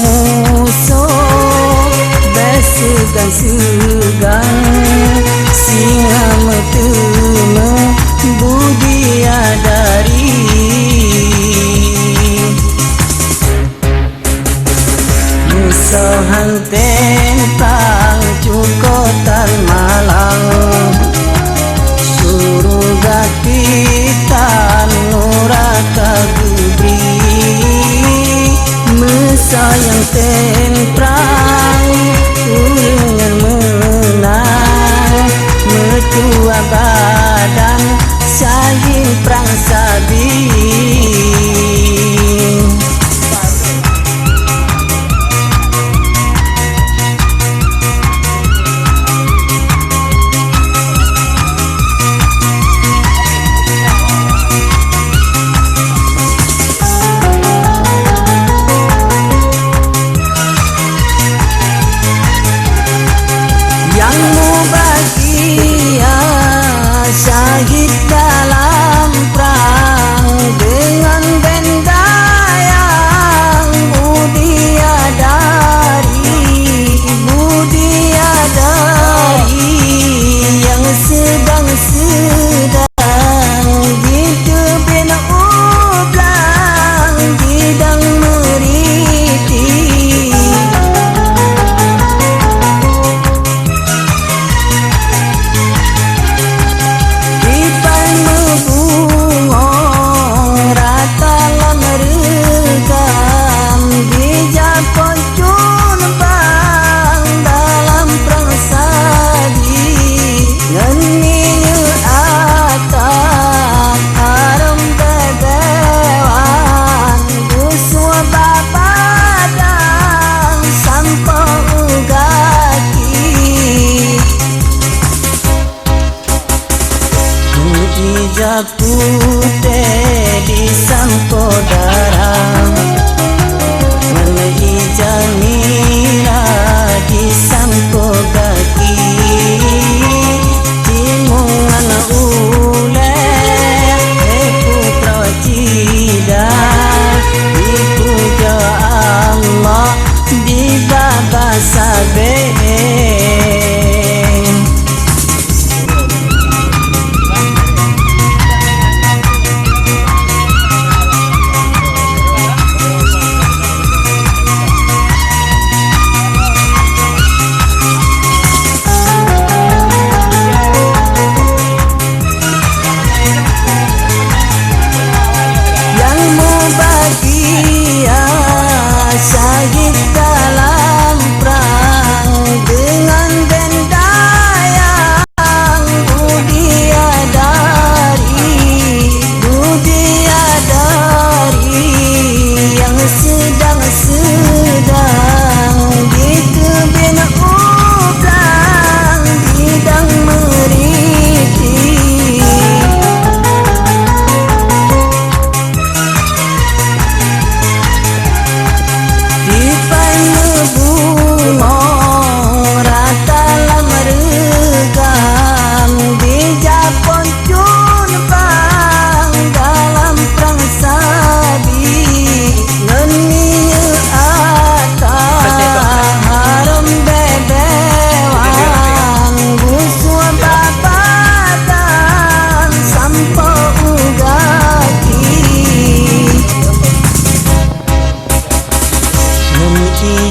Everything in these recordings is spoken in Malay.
musuh bersegan-segan singa metemu budiadari musuhan tentang cukotan malang surga kita nuraka gubri mesayang temprang uringan menang metua badan saling perang sabing syahid dalam perang dengan benda yang budiadari yang sedang di tebing ublang gidang meriti putih di sampodara meneja mira di sampo kaki timungan ule putra cida dipuja Allah di baba sabe syahid dalam perang dengan benda yang budiadari yang sedang di tebing ublang gidang meriti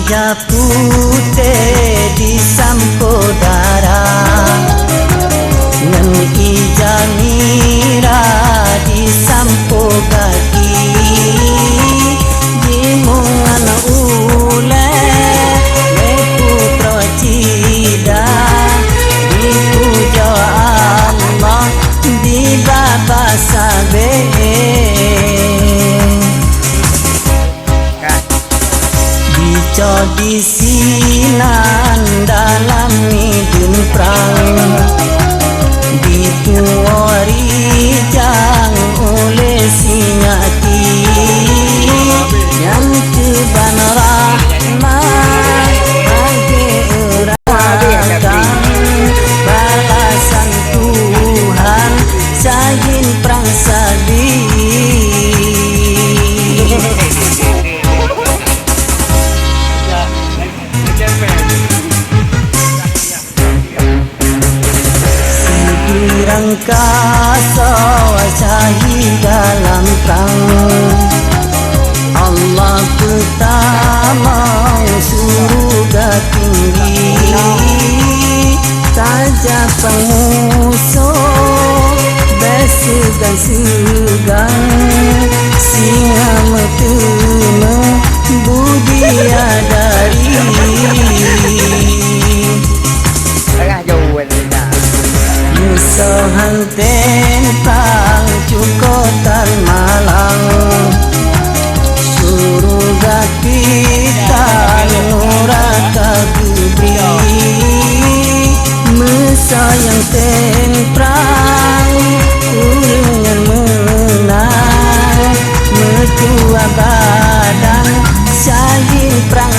ija putih di sampodara ngan ija mira di sampo kaki jimungan ule putra cida dipuja Allah di baba sabe di sina perang ulengan menang mertua badang syahid perang